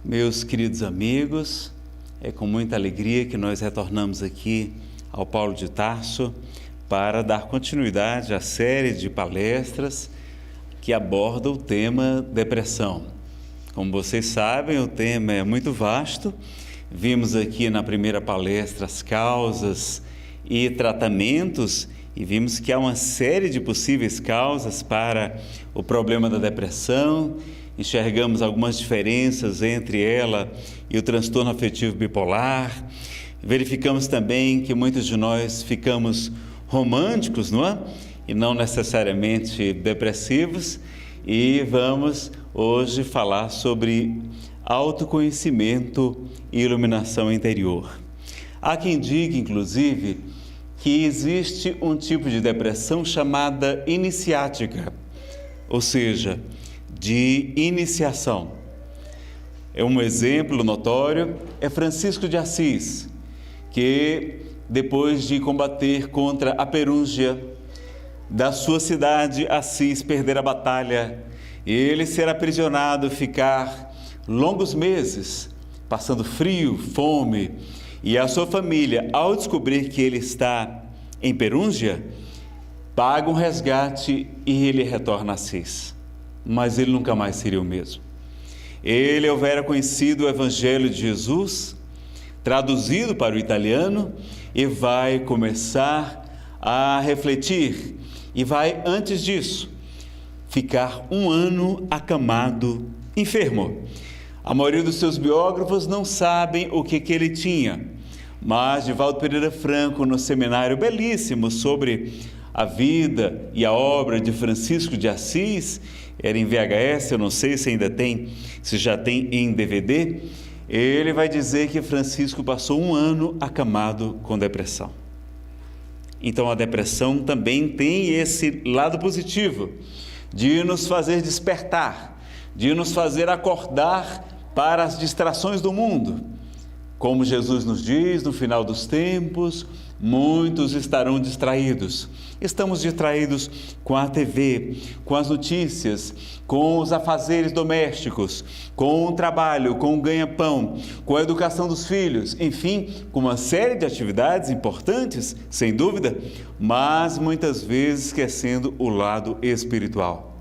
Meus queridos amigos, é com muita alegria que nós retornamos aqui ao Paulo de Tarso para dar continuidade à série de palestras que aborda o tema depressão. Como vocês sabem, o tema é muito vasto. Vimos aqui na primeira palestra as causas e tratamentos e vimos que há uma série de possíveis causas para o problema da depressão. Enxergamos algumas diferenças entre ela e o transtorno afetivo bipolar. Verificamos também que muitos de nós ficamos românticos, não é? E não necessariamente depressivos. E vamos hoje falar sobre autoconhecimento e iluminação interior. Há quem diga, inclusive, que existe um tipo de depressão chamada iniciática, ou seja, de iniciação. Um exemplo notório é Francisco de Assis, que depois de combater contra a perúrgia da sua cidade, Assis, perder a batalha, ele ser aprisionado, ficar longos meses, passando frio, fome, e a sua família, ao descobrir que ele está em perúrgia, paga um resgate e ele retorna a Assis. Mas ele nunca mais seria o mesmo. Ele houvera conhecido o Evangelho de Jesus, traduzido para o italiano, e vai começar a refletir, e vai, antes disso, ficar um ano acamado, enfermo. A maioria dos seus biógrafos não sabem o que ele tinha, mas Divaldo Pereira Franco, no seminário belíssimo sobre a vida e a obra de Francisco de Assis, era em VHS, eu não sei se ainda tem, se já tem em DVD, ele vai dizer que Francisco passou um ano acamado com depressão. Então a depressão também tem esse lado positivo, de nos fazer despertar, de nos fazer acordar para as distrações do mundo. Como Jesus nos diz, no final dos tempos, muitos estarão distraídos. Estamos distraídos com a TV, com as notícias, com os afazeres domésticos, com o trabalho, com o ganha-pão, com a educação dos filhos, enfim, com uma série de atividades importantes, sem dúvida, mas muitas vezes esquecendo o lado espiritual.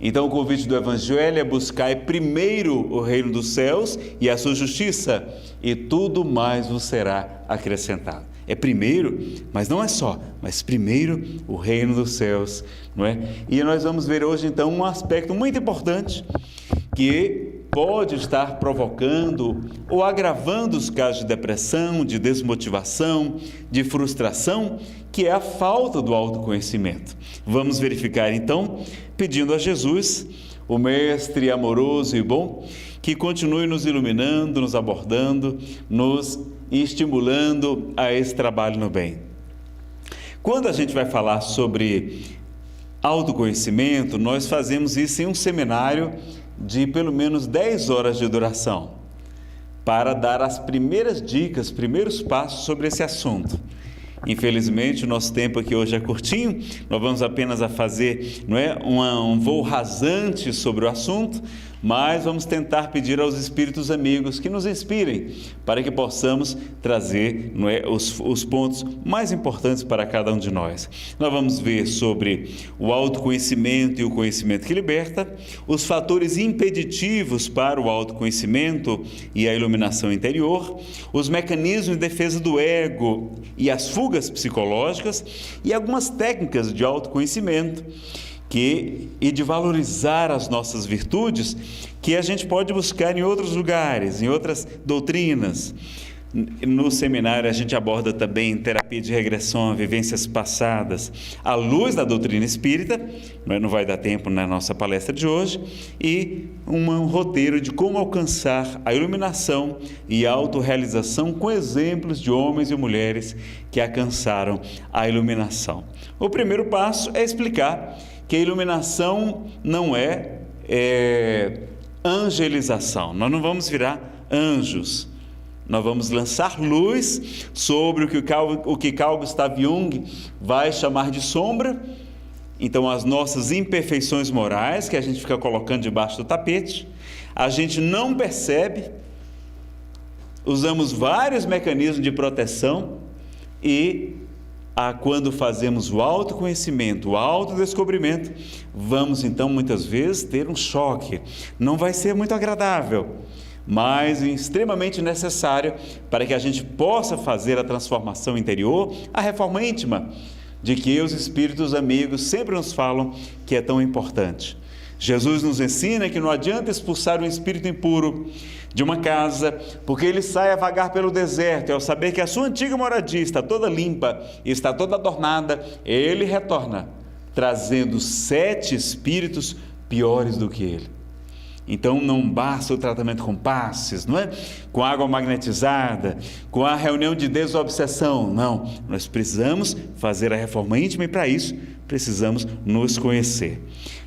Então o convite do Evangelho é buscar primeiro o reino dos céus e a sua justiça, e tudo mais vos será acrescentado. É primeiro, mas não é só, mas primeiro o reino dos céus, não é? E nós vamos ver hoje então um aspecto muito importante que pode estar provocando ou agravando os casos de depressão, de desmotivação, de frustração, que é a falta do autoconhecimento. Vamos verificar então, pedindo a Jesus, o Mestre amoroso e bom, que continue nos iluminando, nos abordando, nos estimulando a esse trabalho no bem. Quando a gente vai falar sobre autoconhecimento, nós fazemos isso em um seminário de pelo menos 10 horas de duração, para dar as primeiras dicas, primeiros passos sobre esse assunto. Infelizmente, o nosso tempo aqui hoje é curtinho, nós vamos apenas a fazer um voo rasante sobre o assunto, mas vamos tentar pedir aos espíritos amigos que nos inspirem para que possamos trazer os pontos mais importantes para cada um de nós. Nós vamos ver sobre o autoconhecimento e o conhecimento que liberta, os fatores impeditivos para o autoconhecimento e a iluminação interior, os mecanismos de defesa do ego e as fugas psicológicas e algumas técnicas de autoconhecimento e de valorizar as nossas virtudes, que a gente pode buscar em outros lugares, em outras doutrinas. No seminário a gente aborda também terapia de regressão, vivências passadas, à luz da doutrina espírita, não vai dar tempo na nossa palestra de hoje, e um roteiro de como alcançar a iluminação e a autorrealização com exemplos de homens e mulheres que alcançaram a iluminação. O primeiro passo é explicar que a iluminação não é angelização. Nós não vamos virar anjos. Nós vamos lançar luz sobre o que Carl Gustav Jung vai chamar de sombra. Então, as nossas imperfeições morais, que a gente fica colocando debaixo do tapete, a gente não percebe, usamos vários mecanismos de proteção e quando fazemos o autoconhecimento, o autodescobrimento, vamos então muitas vezes ter um choque. Não vai ser muito agradável, mas extremamente necessário para que a gente possa fazer a transformação interior, a reforma íntima, de que os espíritos amigos sempre nos falam que é tão importante. Jesus nos ensina que não adianta expulsar um espírito impuro de uma casa, porque ele sai a vagar pelo deserto, e ao saber que a sua antiga moradia está toda limpa e está toda adornada, ele retorna, trazendo 7 espíritos piores do que ele. Então não basta o tratamento com passes, não é? Com água magnetizada, com a reunião de desobsessão, não. Nós precisamos fazer a reforma íntima e para isso precisamos nos conhecer.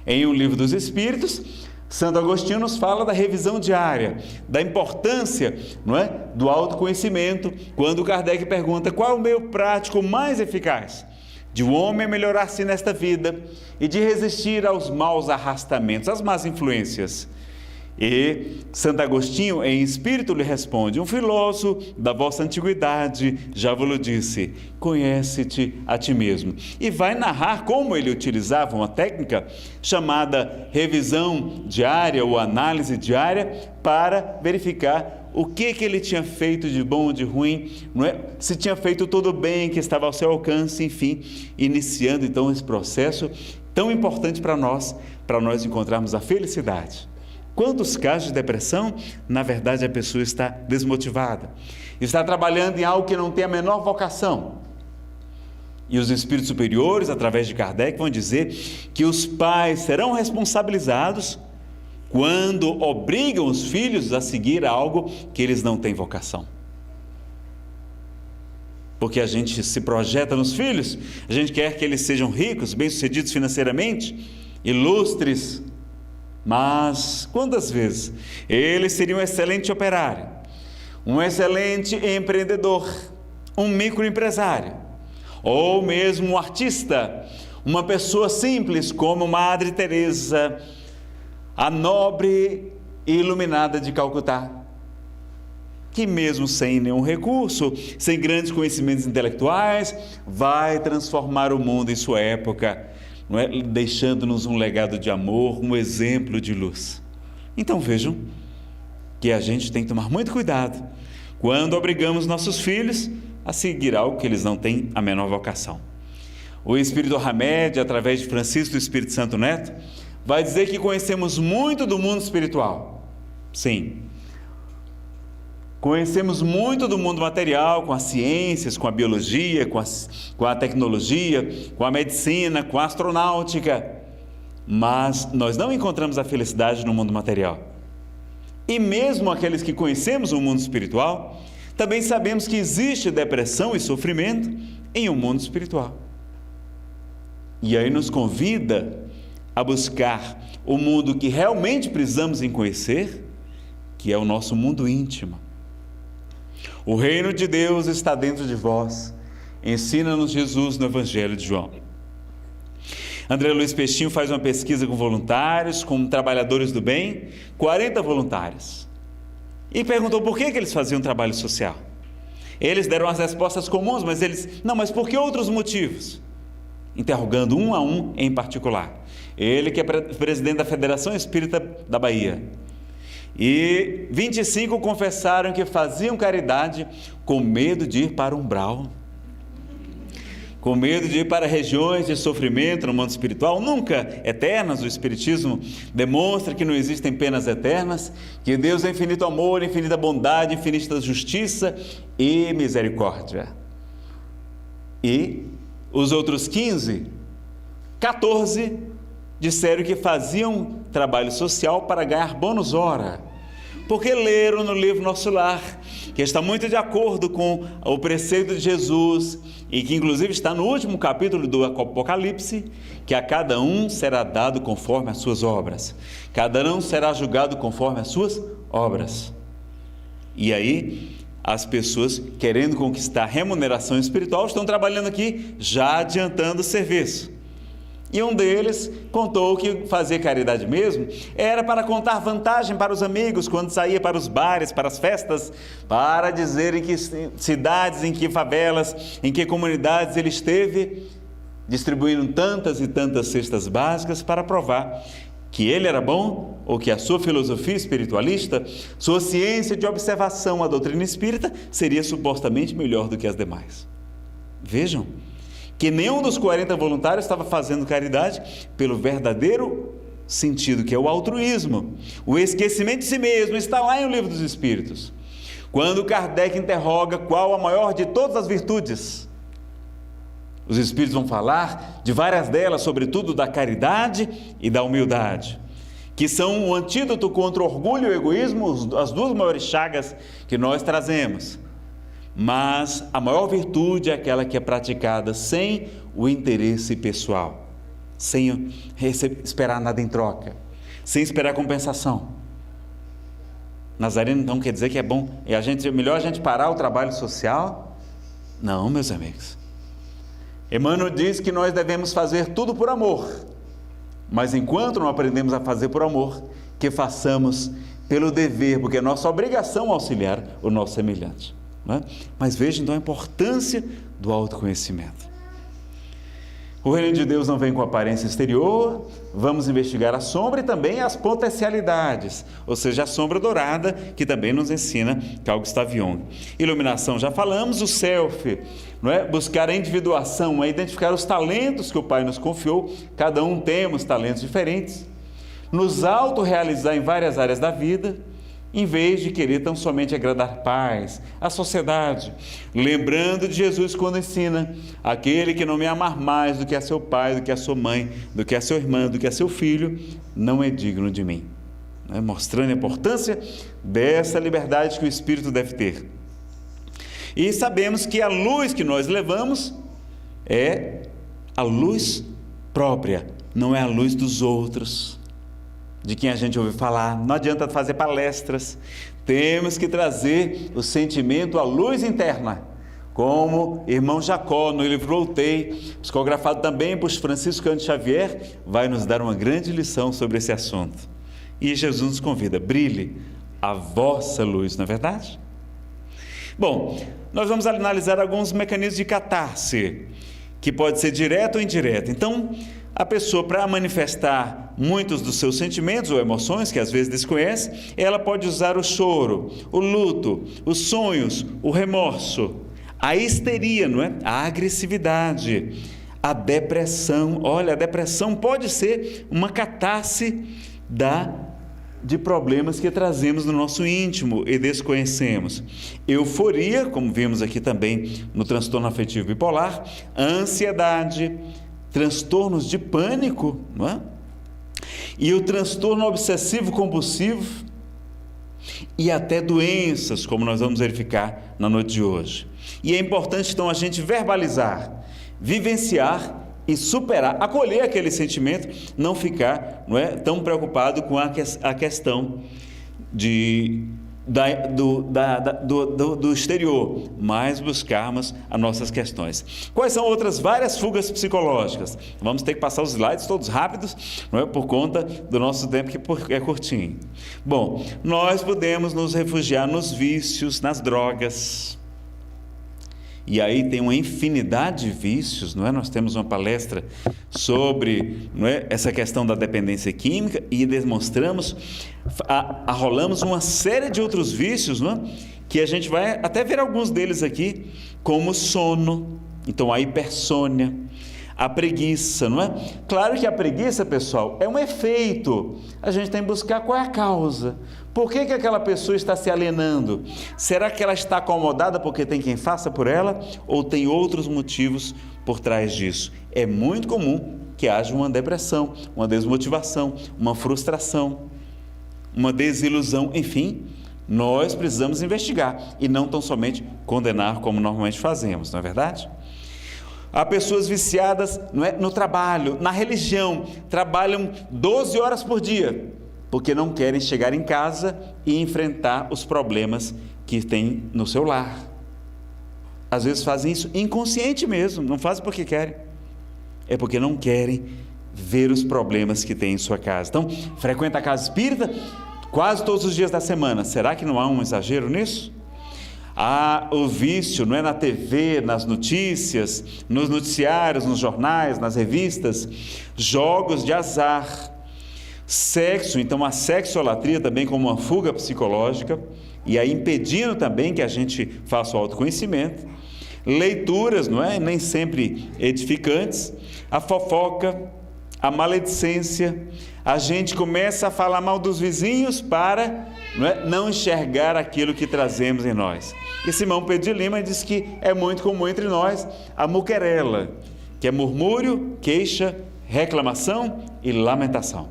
Em O Livro dos Espíritos, Santo Agostinho nos fala da revisão diária, da importância, não é, do autoconhecimento, quando Kardec pergunta qual é o meio prático mais eficaz de o homem melhorar-se nesta vida e de resistir aos maus arrastamentos, às más influências. E Santo Agostinho, em espírito, lhe responde: um filósofo da vossa antiguidade já vos disse, conhece-te a ti mesmo. E vai narrar como ele utilizava uma técnica chamada revisão diária ou análise diária para verificar o que ele tinha feito de bom ou de ruim, não é? Se tinha feito tudo bem, que estava ao seu alcance, enfim, iniciando então esse processo tão importante para nós encontrarmos a felicidade. Quantos casos de depressão, na verdade, a pessoa está desmotivada, está trabalhando em algo que não tem a menor vocação. E os espíritos superiores, através de Kardec, vão dizer que os pais serão responsabilizados quando obrigam os filhos a seguir algo que eles não têm vocação. Porque a gente se projeta nos filhos, a gente quer que eles sejam ricos, bem-sucedidos financeiramente, ilustres, mas quantas vezes ele seria um excelente operário, um excelente empreendedor, um microempresário, ou mesmo um artista, uma pessoa simples como Madre Teresa, a nobre e iluminada de Calcutá, que mesmo sem nenhum recurso, sem grandes conhecimentos intelectuais, vai transformar o mundo em sua época, não é? Deixando-nos um legado de amor, um exemplo de luz. Então vejam que a gente tem que tomar muito cuidado quando obrigamos nossos filhos a seguir algo que eles não têm a menor vocação. O Espírito Hamed, através de Francisco do Espírito Santo Neto, vai dizer que conhecemos muito do mundo espiritual. Sim. Conhecemos muito do mundo material, com as ciências, com a biologia, com a tecnologia, com a medicina, com a astronáutica, mas nós não encontramos a felicidade no mundo material. E mesmo aqueles que conhecemos o mundo espiritual, também sabemos que existe depressão e sofrimento em um mundo espiritual. E aí nos convida a buscar o mundo que realmente precisamos em conhecer, que é o nosso mundo íntimo. O reino de Deus está dentro de vós, ensina-nos Jesus no Evangelho de João. André Luiz Peixinho faz uma pesquisa com voluntários, com trabalhadores do bem, 40 voluntários, e perguntou por que eles faziam trabalho social. Eles deram as respostas comuns, mas mas por que outros motivos? Interrogando um a um em particular. Ele que é presidente da Federação Espírita da Bahia. E 25 confessaram que faziam caridade com medo de ir para o umbral, com medo de ir para regiões de sofrimento no mundo espiritual, nunca eternas. O Espiritismo demonstra que não existem penas eternas, que Deus é infinito amor, infinita bondade, infinita justiça e misericórdia. E os outros 14 disseram que faziam trabalho social para ganhar bônus hora, porque leram no livro Nosso Lar, que está muito de acordo com o preceito de Jesus, e que inclusive está no último capítulo do Apocalipse, que a cada um será dado conforme as suas obras, cada um será julgado conforme as suas obras. E aí, as pessoas querendo conquistar remuneração espiritual estão trabalhando aqui, já adiantando o serviço. E um deles contou que fazer caridade mesmo era para contar vantagem para os amigos quando saía para os bares, para as festas, para dizer em que cidades, em que favelas, em que comunidades ele esteve, distribuindo tantas e tantas cestas básicas para provar que ele era bom, ou que a sua filosofia espiritualista, sua ciência de observação à doutrina espírita seria supostamente melhor do que as demais. Vejam que nenhum dos 40 voluntários estava fazendo caridade pelo verdadeiro sentido, que é o altruísmo, o esquecimento de si mesmo. Está lá em O Livro dos Espíritos, quando Kardec interroga qual a maior de todas as virtudes. Os Espíritos vão falar de várias delas, sobretudo da caridade e da humildade, que são o antídoto contra o orgulho e o egoísmo, as duas maiores chagas que nós trazemos. Mas a maior virtude é aquela que é praticada sem o interesse pessoal, sem esperar nada em troca, sem esperar compensação. Nazareno então quer dizer que é bom, melhor a gente parar o trabalho social? Não, meus amigos. Emmanuel diz que nós devemos fazer tudo por amor, mas enquanto não aprendemos a fazer por amor, que façamos pelo dever, porque é nossa obrigação auxiliar o nosso semelhante. Não é? Mas veja então a importância do autoconhecimento. O reino de Deus não vem com aparência exterior. Vamos investigar a sombra e também as potencialidades, ou seja, a sombra dourada, que também nos ensina Carl Gustav Jung. Iluminação, já falamos. O self, não é? Buscar a individuação, é identificar os talentos que o Pai nos confiou. Cada um temos talentos diferentes. Nos autorrealizar em várias áreas da vida, em vez de querer tão somente agradar pais, a sociedade, lembrando de Jesus quando ensina: aquele que não me amar mais do que a seu pai, do que a sua mãe, do que a sua irmã, do que a seu filho, não é digno de mim. Mostrando a importância dessa liberdade que o espírito deve ter. E sabemos que a luz que nós levamos é a luz própria, não é a luz dos outros, de quem a gente ouve falar. Não adianta fazer palestras, temos que trazer o sentimento, a luz interna, como irmão Jacó no livro Voltei, psicografado também por Francisco Cândido Xavier, vai nos dar uma grande lição sobre esse assunto. E Jesus nos convida: brilhe a vossa luz, não é verdade? Bom, nós vamos analisar alguns mecanismos de catarse, que pode ser direto ou indireto. Então, a pessoa, para manifestar muitos dos seus sentimentos ou emoções, que às vezes desconhece, ela pode usar o choro, o luto, os sonhos, o remorso, a histeria, não é? A agressividade, a depressão. Olha, a depressão pode ser uma catarse de problemas que trazemos no nosso íntimo e desconhecemos. Euforia, como vimos aqui também no transtorno afetivo bipolar, ansiedade, transtornos de pânico, não é? E o transtorno obsessivo compulsivo, e até doenças, como nós vamos verificar na noite de hoje. E é importante então a gente verbalizar, vivenciar e superar, acolher aquele sentimento, não ficar, não é, tão preocupado com a questão do exterior, mas buscarmos as nossas questões. Quais são outras várias fugas psicológicas? Vamos ter que passar os slides todos rápidos, não é, por conta do nosso tempo, que é curtinho. Bom, nós podemos nos refugiar nos vícios, nas drogas. E aí tem uma infinidade de vícios, não é? Nós temos uma palestra sobre, não é, essa questão da dependência química e demonstramos, arrolamos uma série de outros vícios, não é? Que a gente vai até ver alguns deles aqui, como o sono, então a hipersônia, a preguiça, não é? Claro que a preguiça, pessoal, é um efeito. A gente tem que buscar qual é a causa. Por que aquela pessoa está se alienando? Será que ela está acomodada porque tem quem faça por ela? Ou tem outros motivos por trás disso? É muito comum que haja uma depressão, uma desmotivação, uma frustração, uma desilusão, enfim. Nós precisamos investigar e não tão somente condenar como normalmente fazemos, não é verdade? Há pessoas viciadas, não é, no trabalho, na religião, trabalham 12 horas por dia, porque não querem chegar em casa e enfrentar os problemas que têm no seu lar. Às vezes fazem isso inconsciente mesmo, não fazem porque querem, é porque não querem ver os problemas que tem em sua casa. Então, frequenta a casa espírita quase todos os dias da semana. Será que não há um exagero nisso? Há o vício, não é, na TV, nas notícias, nos noticiários, nos jornais, nas revistas, jogos de azar, sexo. Então a sexolatria também como uma fuga psicológica, e aí impedindo também que a gente faça o autoconhecimento. Leituras, não é, nem sempre edificantes, a fofoca, a maledicência. A gente começa a falar mal dos vizinhos para não enxergar aquilo que trazemos em nós. E Simão Pedro de Lima diz que é muito comum entre nós a muquerela, que é murmúrio, queixa, reclamação e lamentação,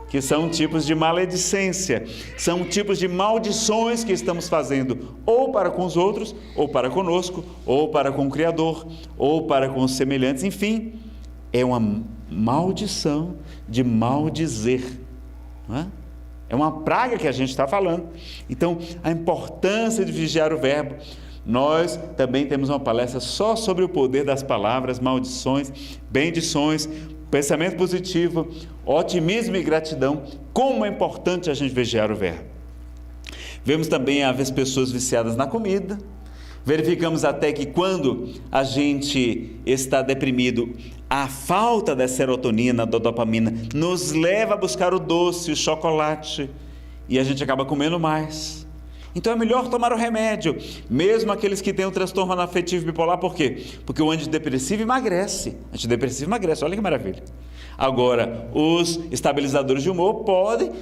que são tipos de maledicência, são tipos de maldições que estamos fazendo ou para com os outros, ou para conosco, ou para com o Criador, ou para com os semelhantes. Enfim, é uma maldição de maldizer, não é? É uma praga que a gente está falando. Então, a importância de vigiar o verbo. Nós também temos uma palestra só sobre o poder das palavras, maldições, bendições, pensamento positivo, otimismo e gratidão. Como é importante a gente vigiar o verbo. Vemos também, às vezes, pessoas viciadas na comida. Verificamos até que quando a gente está deprimido, a falta da serotonina, da dopamina, nos leva a buscar o doce, o chocolate, e a gente acaba comendo mais. Então é melhor tomar o remédio, mesmo aqueles que têm o transtorno afetivo bipolar. Por quê? Porque o antidepressivo emagrece. Olha que maravilha. Agora, os estabilizadores de humor podem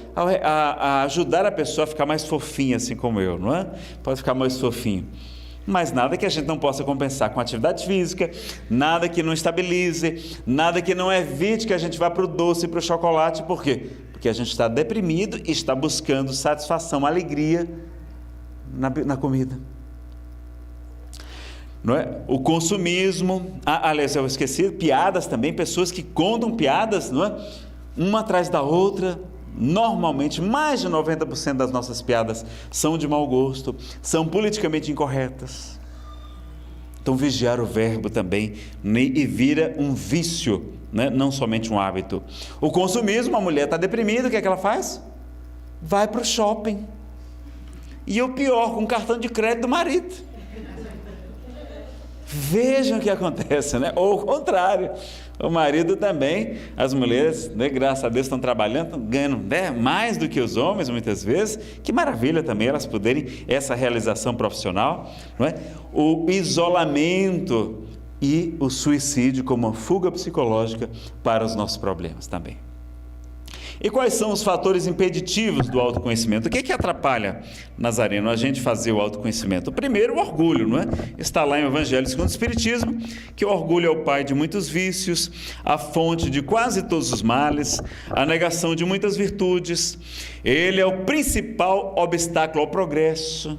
ajudar a pessoa a ficar mais fofinha, assim como eu, não é? Pode ficar mais fofinho. Mas nada que a gente não possa compensar com atividade física, nada que não estabilize, nada que não evite que a gente vá para o doce e para o chocolate. Por quê? Porque a gente está deprimido e está buscando satisfação, alegria na comida. Não é? O consumismo, aliás, eu esqueci, piadas também, pessoas que contam piadas, não é? Uma atrás da outra. Normalmente, mais de 90% das nossas piadas são de mau gosto, são politicamente incorretas. Então, vigiar o verbo também, e vira um vício, né? Não somente um hábito. O consumismo, a mulher está deprimida, o que é que ela faz? Vai para o shopping. E o pior, com o cartão de crédito do marido. Vejam o que acontece, né? Ou o contrário, o marido também, as mulheres, né, graças a Deus, estão trabalhando, ganhando, né, mais do que os homens muitas vezes. Que maravilha também elas poderem essa realização profissional, não é? O isolamento e o suicídio como uma fuga psicológica para os nossos problemas também. E quais são os fatores impeditivos do autoconhecimento? O que atrapalha, Nazareno, a gente fazer o autoconhecimento? O primeiro, o orgulho, não é? Está lá em Evangelho segundo o Espiritismo, que o orgulho é o pai de muitos vícios, a fonte de quase todos os males, a negação de muitas virtudes. Ele é o principal obstáculo ao progresso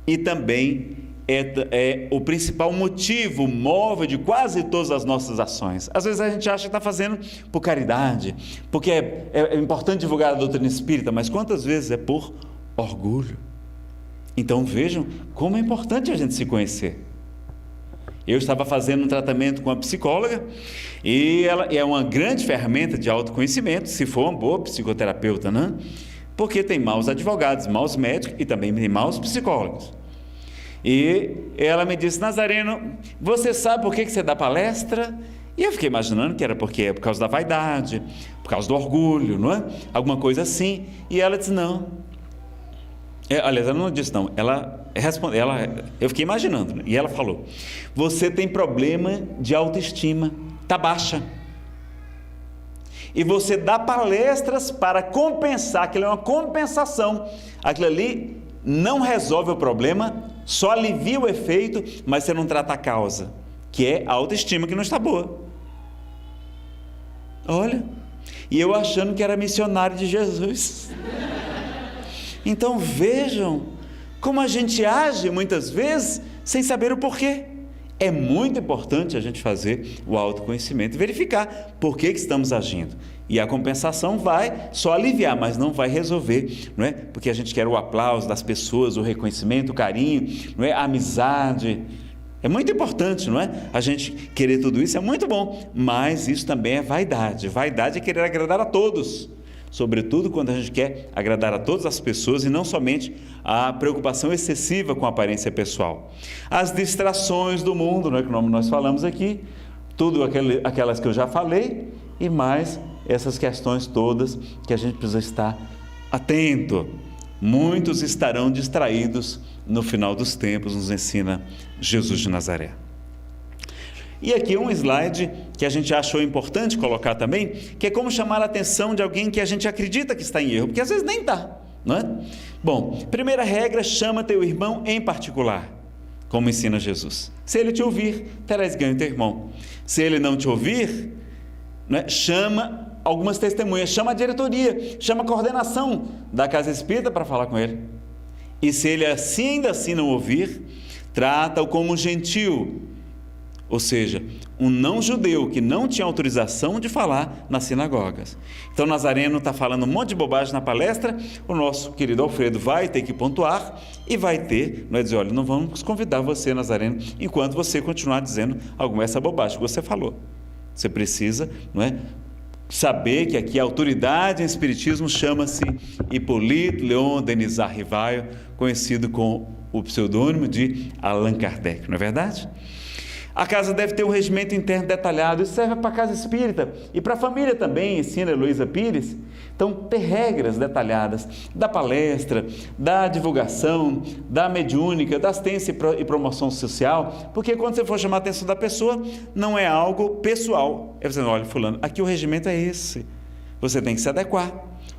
e também é o principal motivo, móvel de quase todas as nossas ações. Às vezes a gente acha que está fazendo por caridade, porque é importante divulgar a doutrina espírita, mas quantas vezes é por orgulho? Então vejam como é importante a gente se conhecer. Eu estava fazendo um tratamento com uma psicóloga e ela é uma grande ferramenta de autoconhecimento, se for uma boa psicoterapeuta, né? Porque tem maus advogados, maus médicos e também tem maus psicólogos. E ela me disse: Nazareno, você sabe por que você dá palestra? E eu fiquei imaginando que era porque é por causa da vaidade, por causa do orgulho, não é? Alguma coisa assim. E ela disse: não. Aliás, ela não disse não. Ela respondeu, eu fiquei imaginando. E ela falou: você tem problema de autoestima, está baixa. E você dá palestras para compensar, aquilo é uma compensação. Aquilo ali não resolve o problema, só alivia o efeito, mas você não trata a causa, que é a autoestima que não está boa. Olha, e eu achando que era missionário de Jesus. Então vejam como a gente age muitas vezes sem saber o porquê. É muito importante a gente fazer o autoconhecimento e verificar por que estamos agindo. E a compensação vai só aliviar, mas não vai resolver, não é? Porque a gente quer o aplauso das pessoas, o reconhecimento, o carinho, não é? A amizade. É muito importante, não é? A gente querer tudo isso é muito bom, mas isso também é vaidade. Vaidade é querer agradar a todos, sobretudo quando a gente quer agradar a todas as pessoas e não somente a preocupação excessiva com a aparência pessoal. As distrações do mundo, não é, que nós falamos aqui, tudo aquelas que eu já falei, e mais essas questões todas que a gente precisa estar atento. Muitos estarão distraídos no final dos tempos, nos ensina Jesus de Nazaré. E aqui um slide que a gente achou importante colocar também, que é como chamar a atenção de alguém que a gente acredita que está em erro, porque às vezes nem está, não é? Bom, primeira regra, chama teu irmão em particular, como ensina Jesus. Se ele te ouvir, terás ganho teu irmão. Se ele não te ouvir, não é? Chama algumas testemunhas, chama a diretoria, chama a coordenação da casa espírita para falar com ele. E se ele ainda assim não ouvir, trata-o como um gentil, ou seja, um não-judeu que não tinha autorização de falar nas sinagogas. Então Nazareno está falando um monte de bobagem na palestra, o nosso querido Alfredo vai ter que pontuar e vai ter, não é dizer, olha, não vamos convidar você, Nazareno, enquanto você continuar dizendo alguma essa bobagem que você falou. Você precisa, não é, saber que aqui a autoridade em espiritismo chama-se Hippolyte Léon Denisard Rivaio, conhecido com o pseudônimo de Allan Kardec, não é verdade? A casa deve ter um regimento interno detalhado, isso serve para a casa espírita e para a família também, ensina Heloísa Pires. Então, ter regras detalhadas da palestra, da divulgação, da mediúnica, da assistência e promoção social, porque quando você for chamar a atenção da pessoa, não é algo pessoal. É você, olha, fulano, aqui o regimento é esse, você tem que se adequar.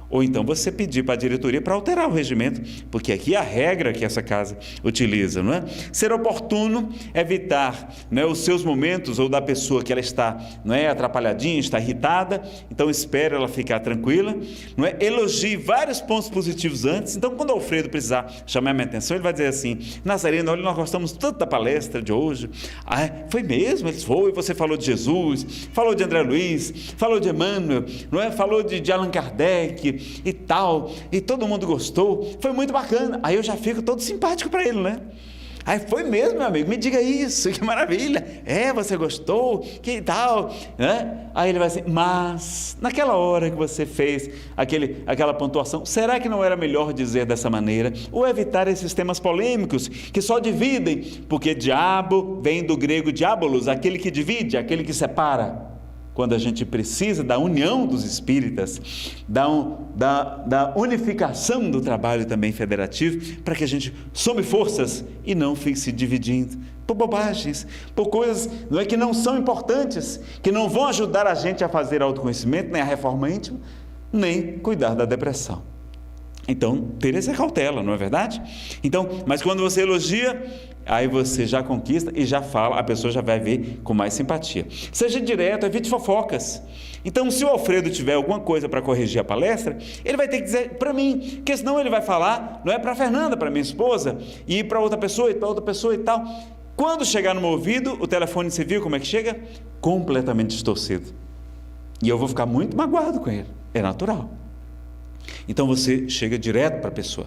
Ou então você pedir para a diretoria para alterar o regimento, porque aqui é a regra que essa casa utiliza, não é? Ser oportuno, evitar, não é, os seus momentos ou da pessoa que ela está, não é, atrapalhadinha, está irritada, então espere ela ficar tranquila, não é? Elogie vários pontos positivos antes. Então quando o Alfredo precisar chamar a minha atenção, ele vai dizer assim, Nazareno, olha, nós gostamos tanto da palestra de hoje. Ah, foi mesmo? Ele foi, você falou de Jesus, falou de André Luiz, falou de Emmanuel, não é? Falou de Allan Kardec e tal, e todo mundo gostou, foi muito bacana. Aí eu já fico todo simpático para ele, né? Aí foi mesmo, meu amigo, me diga isso, que maravilha, você gostou, que tal, né? Aí ele vai assim, mas naquela hora que você fez aquela pontuação, será que não era melhor dizer dessa maneira, ou evitar esses temas polêmicos, que só dividem, porque diabo vem do grego diabolos, aquele que divide, aquele que separa. Quando a gente precisa da união dos espíritas, da unificação do trabalho também federativo, para que a gente some forças e não fique se dividindo por bobagens, por coisas não é, que não são importantes, que não vão ajudar a gente a fazer autoconhecimento, nem a reforma íntima, nem cuidar da depressão. Então, ter essa cautela, não é verdade? Então, mas quando você elogia, aí você já conquista e já fala, a pessoa já vai ver com mais simpatia. Seja direto, evite fofocas. Então, se o Alfredo tiver alguma coisa para corrigir a palestra, ele vai ter que dizer para mim, porque senão ele vai falar, não é para a Fernanda, para minha esposa, e para outra pessoa, e para outra pessoa e tal. Quando chegar no meu ouvido, o telefone, você viu como é que chega? Completamente distorcido. E eu vou ficar muito magoado com ele, é natural. Então você chega direto para a pessoa.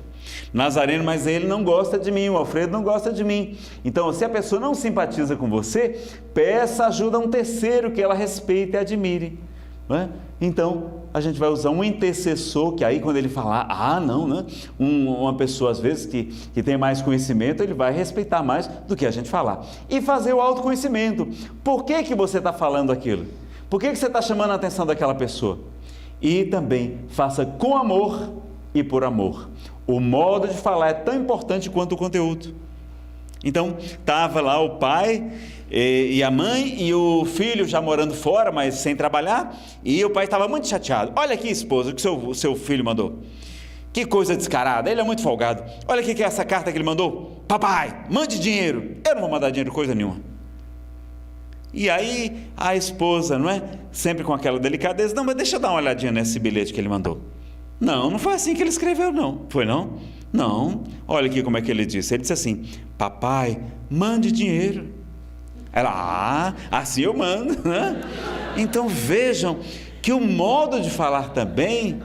Nazareno, mas ele não gosta de mim, o Alfredo não gosta de mim. Então, se a pessoa não simpatiza com você, peça ajuda a um terceiro que ela respeite e admire. Não é? Então, a gente vai usar um intercessor, que aí quando ele falar, não, uma pessoa às vezes que tem mais conhecimento, ele vai respeitar mais do que a gente falar. E fazer o autoconhecimento. Por que você está falando aquilo? Por que você está chamando a atenção daquela pessoa? E também faça com amor e por amor. O modo de falar é tão importante quanto o conteúdo. Então, estava lá o pai e a mãe e o filho já morando fora, mas sem trabalhar, e o pai estava muito chateado. Olha aqui, esposa, o que o seu filho mandou. Que coisa descarada, ele é muito folgado. Olha aqui que é essa carta que ele mandou. Papai, mande dinheiro. Eu não vou mandar dinheiro coisa nenhuma. E aí a esposa, não é? Sempre com aquela delicadeza, não, mas deixa eu dar uma olhadinha nesse bilhete que ele mandou. Não foi assim que ele escreveu, não. Foi não? Não. Olha aqui como é que ele disse. Ele disse assim, papai, mande dinheiro. Ela, assim eu mando, né? Então vejam que o modo de falar também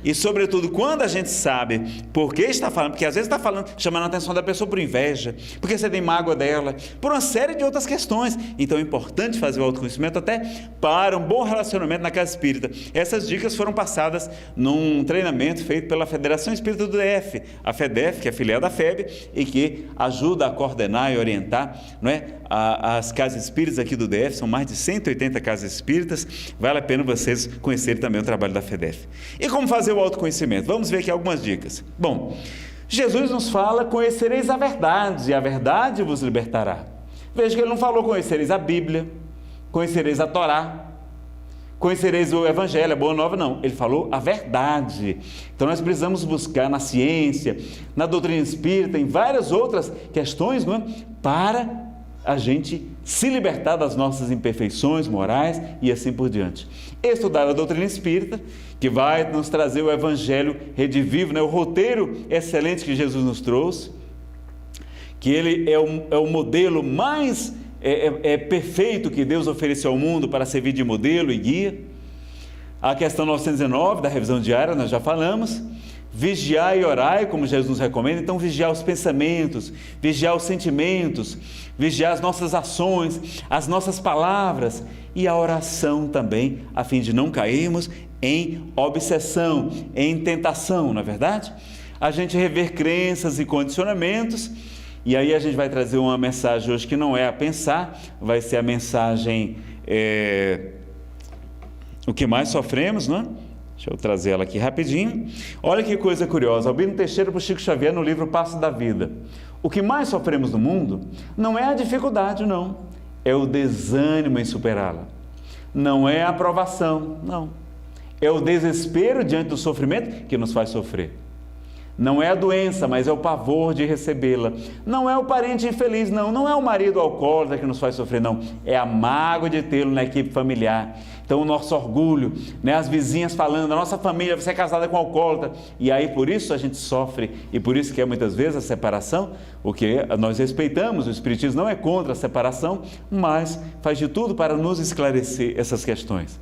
e sobretudo quando a gente sabe por que está falando, porque às vezes está falando, chamando a atenção da pessoa por inveja, porque você tem mágoa dela, por uma série de outras questões. Então é importante fazer o autoconhecimento até para um bom relacionamento na casa espírita. Essas dicas foram passadas num treinamento feito pela Federação Espírita do DF, a FEDEF, que é filial da FEB, e que ajuda a coordenar e orientar, não é, as casas espíritas aqui do DF. São mais de 180 casas espíritas. Vale a pena vocês conhecerem também o trabalho da FEDEF. E como fazer o autoconhecimento? Vamos ver aqui algumas dicas. Bom, Jesus nos fala: conhecereis a verdade, e a verdade vos libertará. Veja que ele não falou conhecereis a Bíblia, conhecereis a Torá, conhecereis o Evangelho, a Boa Nova, não. Ele falou a verdade. Então nós precisamos buscar na ciência, na doutrina espírita, em várias outras questões, não é? Para a gente se libertar das nossas imperfeições morais e assim por diante. Estudar a doutrina espírita, que vai nos trazer o Evangelho redivivo, né? O roteiro excelente que Jesus nos trouxe, que ele é o modelo mais perfeito que Deus ofereceu ao mundo para servir de modelo e guia. A questão 919 da revisão diária, nós já falamos. Vigiar e orar, como Jesus nos recomenda. Então, vigiar os pensamentos, vigiar os sentimentos, vigiar as nossas ações, as nossas palavras e a oração também, a fim de não cairmos em obsessão, em tentação, não é verdade? A gente rever crenças e condicionamentos. E aí a gente vai trazer uma mensagem hoje que não é a pensar, vai ser a mensagem o que mais sofremos, não é? Deixa eu trazer ela aqui rapidinho. Olha que coisa curiosa. Albino Teixeira para o Chico Xavier no livro Passo da Vida. O que mais sofremos no mundo não é a dificuldade, não. É o desânimo em superá-la. Não é a aprovação, não. É o desespero diante do sofrimento que nos faz sofrer. Não é a doença, mas é o pavor de recebê-la. Não é o parente infeliz, não. Não é o marido alcoólatra que nos faz sofrer, não. É a mágoa de tê-lo na equipe familiar. Então o nosso orgulho, né? As vizinhas falando, a nossa família, você é casada com alcoólatra. E aí por isso a gente sofre, e por isso que é muitas vezes a separação, o que nós respeitamos, o Espiritismo não é contra a separação, mas faz de tudo para nos esclarecer essas questões.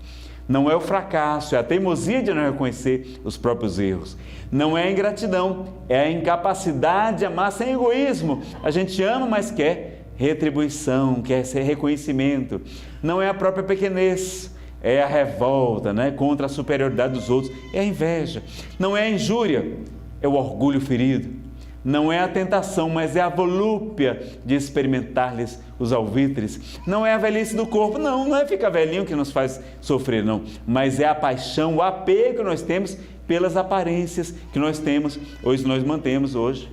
Não é o fracasso, é a teimosia de não reconhecer os próprios erros. Não é a ingratidão, é a incapacidade de amar sem egoísmo. A gente ama, mas quer retribuição, quer ser reconhecimento. Não é a própria pequenez, é a revolta, né, contra a superioridade dos outros. É a inveja. Não é a injúria, é o orgulho ferido. Não é a tentação, mas é a volúpia de experimentar-lhes os alvitres. Não é a velhice do corpo, não é ficar velhinho que nos faz sofrer, não. Mas é a paixão, o apego que nós temos pelas aparências que nós temos, hoje nós mantemos hoje.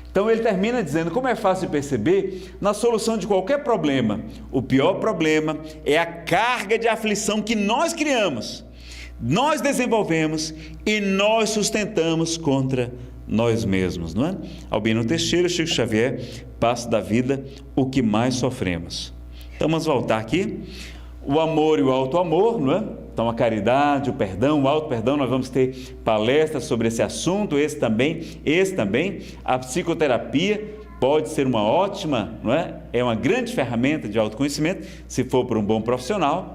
Então ele termina dizendo, como é fácil de perceber, na solução de qualquer problema, o pior problema é a carga de aflição que nós criamos, nós desenvolvemos e nós sustentamos contra nós mesmos, não é? Albino Teixeira, Chico Xavier, Passo da Vida, o que mais sofremos. Então vamos voltar aqui. O amor e o auto-amor, não é? Então a caridade, o perdão, o auto-perdão, nós vamos ter palestras sobre esse assunto, esse também. A psicoterapia pode ser uma ótima, não é? É uma grande ferramenta de autoconhecimento, se for por um bom profissional.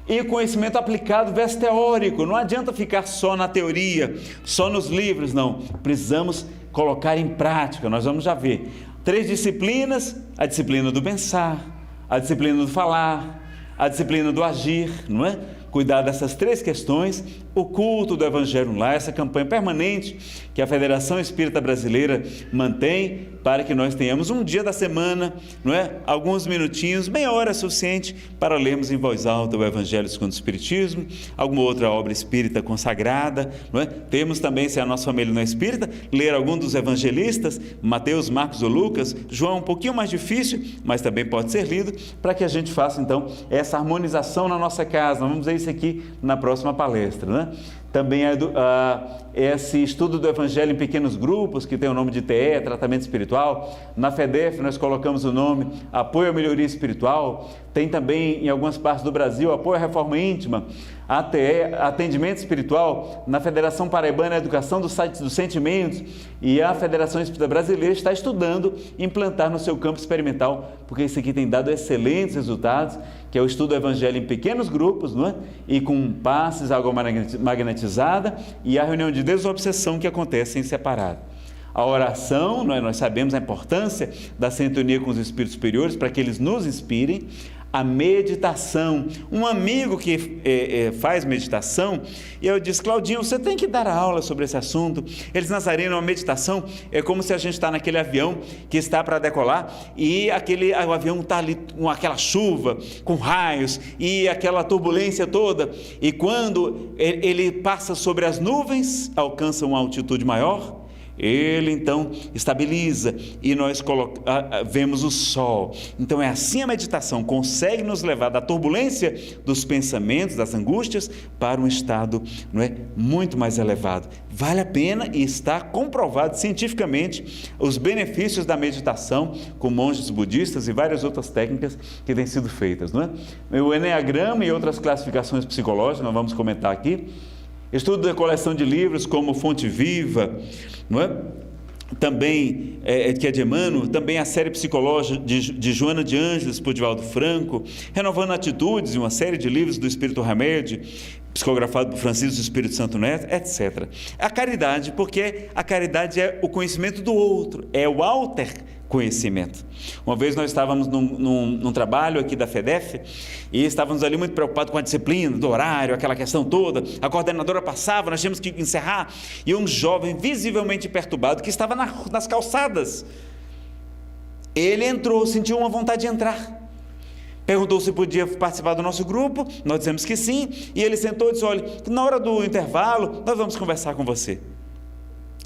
E conhecimento aplicado versus teórico. Não adianta ficar só na teoria, só nos livros, não. Precisamos colocar em prática, nós vamos já ver. 3 disciplinas, a disciplina do pensar, a disciplina do falar, a disciplina do agir, não é? Cuidar dessas 3 questões, o culto do Evangelho no Lar, essa campanha permanente que a Federação Espírita Brasileira mantém para que nós tenhamos um dia da semana, não é? Alguns minutinhos, meia hora é suficiente para lermos em voz alta o Evangelho segundo o Espiritismo, alguma outra obra espírita consagrada, não é? Temos também, se a nossa família não é espírita, ler algum dos evangelistas, Mateus, Marcos ou Lucas. João é um pouquinho mais difícil, mas também pode ser lido, para que a gente faça então essa harmonização na nossa casa. Nós vamos ver isso aqui na próxima palestra, né? Também esse estudo do Evangelho em pequenos grupos, que tem o nome de TE, Tratamento Espiritual. Na FEDEF nós colocamos o nome Apoio à Melhoria Espiritual. Tem também em algumas partes do Brasil Apoio à Reforma Íntima, ATE, Atendimento Espiritual. Na Federação Paraibana Educação dos Sentimentos, e a Federação Espírita Brasileira está estudando implantar no seu campo experimental, porque isso aqui tem dado excelentes resultados, que é o estudo do Evangelho em pequenos grupos, não é? E com passes, água magnetizada, e a reunião de desobsessão que acontece em separado. A oração, não é? Nós sabemos a importância da sintonia com os espíritos superiores para que eles nos inspirem. A meditação, um amigo que faz meditação, e eu disse: Claudinho, você tem que dar aula sobre esse assunto. Eles, Nazareno, a meditação é como se a gente está naquele avião que está para decolar, e o avião está ali com aquela chuva, com raios, e aquela turbulência toda, e quando ele passa sobre as nuvens, alcança uma altitude maior, ele então estabiliza e nós vemos o sol. Então é assim a meditação consegue nos levar da turbulência dos pensamentos, das angústias, para um estado, não é, muito mais elevado. Vale a pena, e está comprovado cientificamente os benefícios da meditação com monges budistas e várias outras técnicas que têm sido feitas, não é? O Enneagrama e outras classificações psicológicas nós vamos comentar aqui. Estudo da coleção de livros como Fonte Viva, não é? Também, que é de Emmanuel, também a série psicológica de Joana de Ângeles, por Divaldo Franco, Renovando Atitudes, e uma série de livros do Espírito Hamed, psicografado por Francisco do Espírito Santo Neto, etc. A caridade, porque a caridade é o conhecimento do outro, é o conhecimento. Uma vez nós estávamos num trabalho aqui da FEDEF e estávamos ali muito preocupados com a disciplina, do horário, aquela questão toda. A coordenadora passava, nós tínhamos que encerrar, e um jovem visivelmente perturbado que estava nas calçadas, ele entrou, sentiu uma vontade de entrar, perguntou se podia participar do nosso grupo. Nós dissemos que sim, e ele sentou e disse: olha, na hora do intervalo nós vamos conversar com você.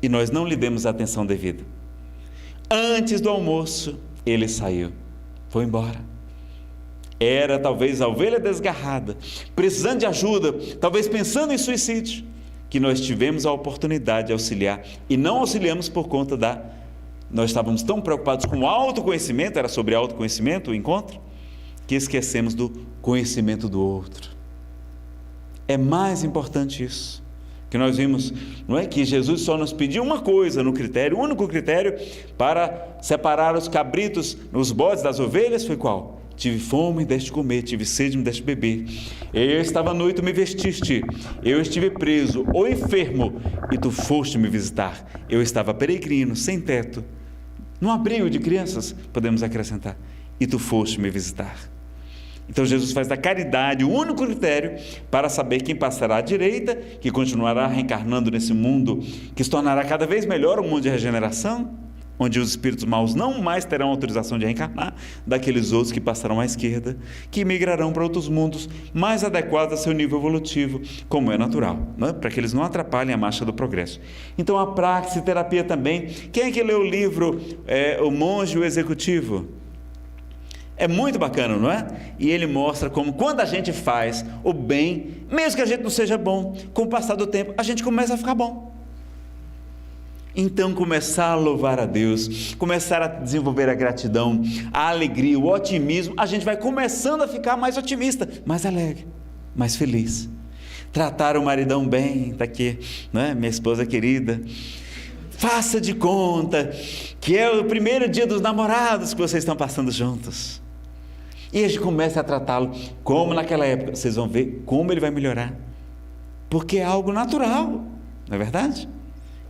E nós não lhe demos a atenção devida. Antes do almoço, ele saiu, foi embora. Era talvez a ovelha desgarrada, precisando de ajuda, talvez pensando em suicídio, que nós tivemos a oportunidade de auxiliar, e não auxiliamos por conta nós estávamos tão preocupados com o autoconhecimento, era sobre autoconhecimento o encontro, que esquecemos do conhecimento do outro. É mais importante isso. Que nós vimos, não é, que Jesus só nos pediu uma coisa no critério, o único critério para separar os cabritos, os bodes das ovelhas, foi qual? Tive fome, deste comer, tive sede, me deste beber. Eu estava à noite, me vestiste. Eu estive preso ou enfermo, e tu foste me visitar. Eu estava peregrino, sem teto, num abrigo de crianças, podemos acrescentar, e tu foste me visitar. Então Jesus faz da caridade o único critério para saber quem passará à direita, que continuará reencarnando nesse mundo, que se tornará cada vez melhor, um mundo de regeneração, onde os espíritos maus não mais terão autorização de reencarnar, daqueles outros que passarão à esquerda, que migrarão para outros mundos mais adequados a seu nível evolutivo, como é natural, né? Para que eles não atrapalhem a marcha do progresso. Então a praxiterapia também. Quem é que leu o livro O Monge e o Executivo? É muito bacana, não é? E ele mostra como, quando a gente faz o bem, mesmo que a gente não seja bom, com o passar do tempo, a gente começa a ficar bom. Então, começar a louvar a Deus, começar a desenvolver a gratidão, a alegria, o otimismo, a gente vai começando a ficar mais otimista, mais alegre, mais feliz. Tratar o maridão bem, está aqui, né? Minha esposa querida. Faça de conta que é o primeiro dia dos namorados que vocês estão passando juntos. E a gente começa a tratá-lo como naquela época. Vocês vão ver como ele vai melhorar, porque é algo natural, não é verdade?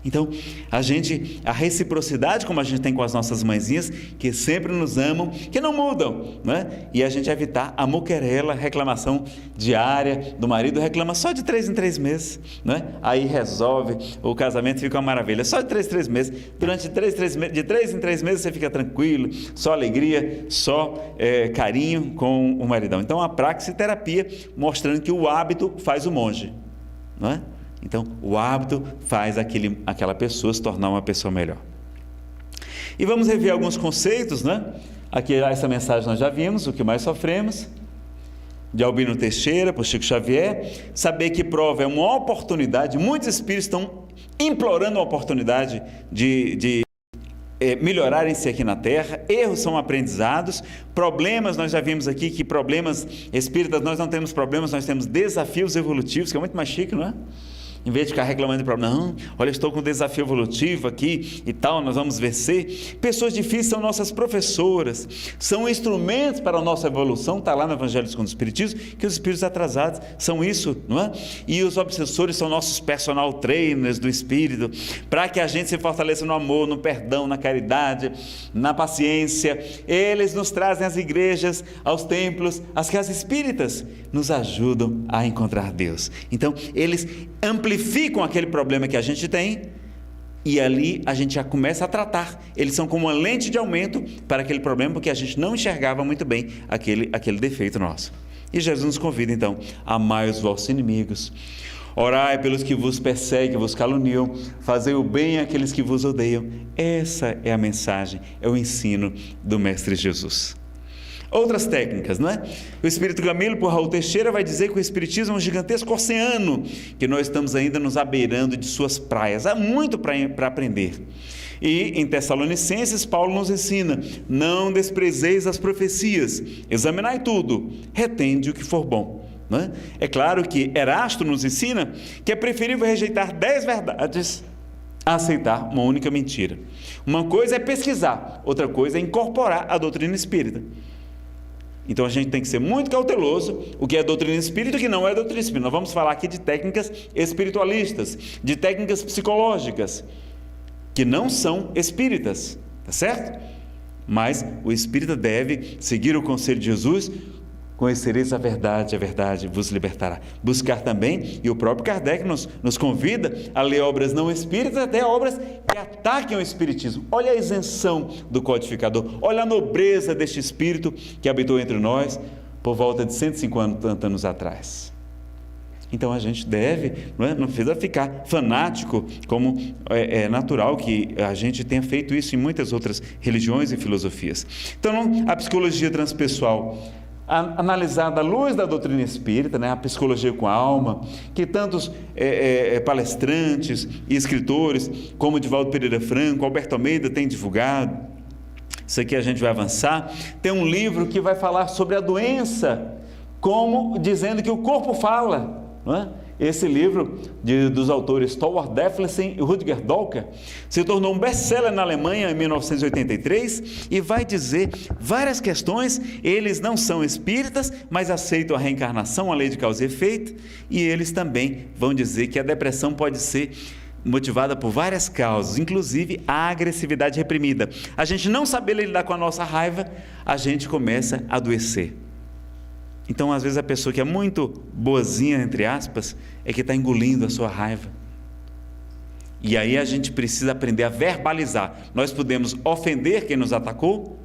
Então, a reciprocidade, como a gente tem com as nossas mãezinhas, que sempre nos amam, que não mudam, né? E a gente evitar a muquerela, reclamação diária do marido, reclama só de 3 em 3 meses, né? Aí resolve, o casamento fica uma maravilha, só de 3 em 3 meses, durante de 3 em 3 meses você fica tranquilo, só alegria, só carinho com o maridão. Então, a praxiterapia, mostrando que o hábito faz o monge, não é? Então, o hábito faz aquela pessoa se tornar uma pessoa melhor. E vamos rever alguns conceitos, né? Aqui, essa mensagem nós já vimos, o que mais sofremos, de Albino Teixeira, por Chico Xavier. Saber que prova é uma oportunidade. Muitos espíritos estão implorando a oportunidade de melhorarem-se aqui na Terra. Erros são aprendizados, problemas, nós já vimos aqui que problemas espíritas, nós não temos problemas, nós temos desafios evolutivos, que é muito mais chique, não é? Em vez de ficar reclamando de problema, não, olha, estou com um desafio evolutivo aqui e tal, nós vamos vencer. Pessoas difíceis são nossas professoras, são instrumentos para a nossa evolução. Está lá no Evangelho segundo o Espiritismo, que os espíritos atrasados são isso, não é? E os obsessores são nossos personal trainers do espírito, para que a gente se fortaleça no amor, no perdão, na caridade, na paciência. Eles nos trazem às igrejas, aos templos, as casas espíritas, nos ajudam a encontrar Deus. Então, eles amplificam aquele problema que a gente tem, e ali a gente já começa a tratar. Eles são como uma lente de aumento para aquele problema, porque a gente não enxergava muito bem aquele defeito nosso. E Jesus nos convida então: amai os vossos inimigos, orai pelos que vos perseguem, vos caluniam, fazei o bem àqueles que vos odeiam. Essa é a mensagem, é o ensino do Mestre Jesus. Outras técnicas, não é? O Espírito Camilo, por Raul Teixeira, vai dizer que o Espiritismo é um gigantesco oceano, que nós estamos ainda nos abeirando de suas praias. Há muito para aprender. E em Tessalonicenses, Paulo nos ensina: não desprezeis as profecias, examinai tudo, retende o que for bom. Não é? É claro que Erasto nos ensina que é preferível rejeitar 10 verdades a aceitar uma única mentira. Uma coisa é pesquisar, outra coisa é incorporar a doutrina espírita. Então a gente tem que ser muito cauteloso o que é doutrina espírita e o que não é doutrina espírita. Nós vamos falar aqui de técnicas espiritualistas, de técnicas psicológicas, que não são espíritas, tá certo? Mas o espírita deve seguir o conselho de Jesus: conhecereis a verdade vos libertará. Buscar também, e o próprio Kardec nos convida a ler obras não espíritas, até obras que ataquem o espiritismo. Olha a isenção do codificador, olha a nobreza deste espírito que habitou entre nós por volta de 150 anos atrás. Então a gente deve, não precisa ficar fanático, como é natural que a gente tenha feito isso em muitas outras religiões e filosofias. Então a psicologia transpessoal, analisada à luz da doutrina espírita, né, a psicologia com a alma, que tantos palestrantes e escritores, como Divaldo Pereira Franco, Alberto Almeida, têm divulgado. Isso aqui a gente vai avançar. Tem um livro que vai falar sobre a doença, como dizendo que o corpo fala, não é? Esse livro dos autores Thorwald Deflesen e Rudger Dolker se tornou um best-seller na Alemanha em 1983 e vai dizer várias questões. Eles não são espíritas, mas aceitam a reencarnação, a lei de causa e efeito, e eles também vão dizer que a depressão pode ser motivada por várias causas, inclusive a agressividade reprimida. A gente não saber lidar com a nossa raiva, a gente começa a adoecer. Então, às vezes, a pessoa que é muito boazinha, entre aspas, é que está engolindo a sua raiva. E aí a gente precisa aprender a verbalizar. Nós podemos ofender quem nos atacou,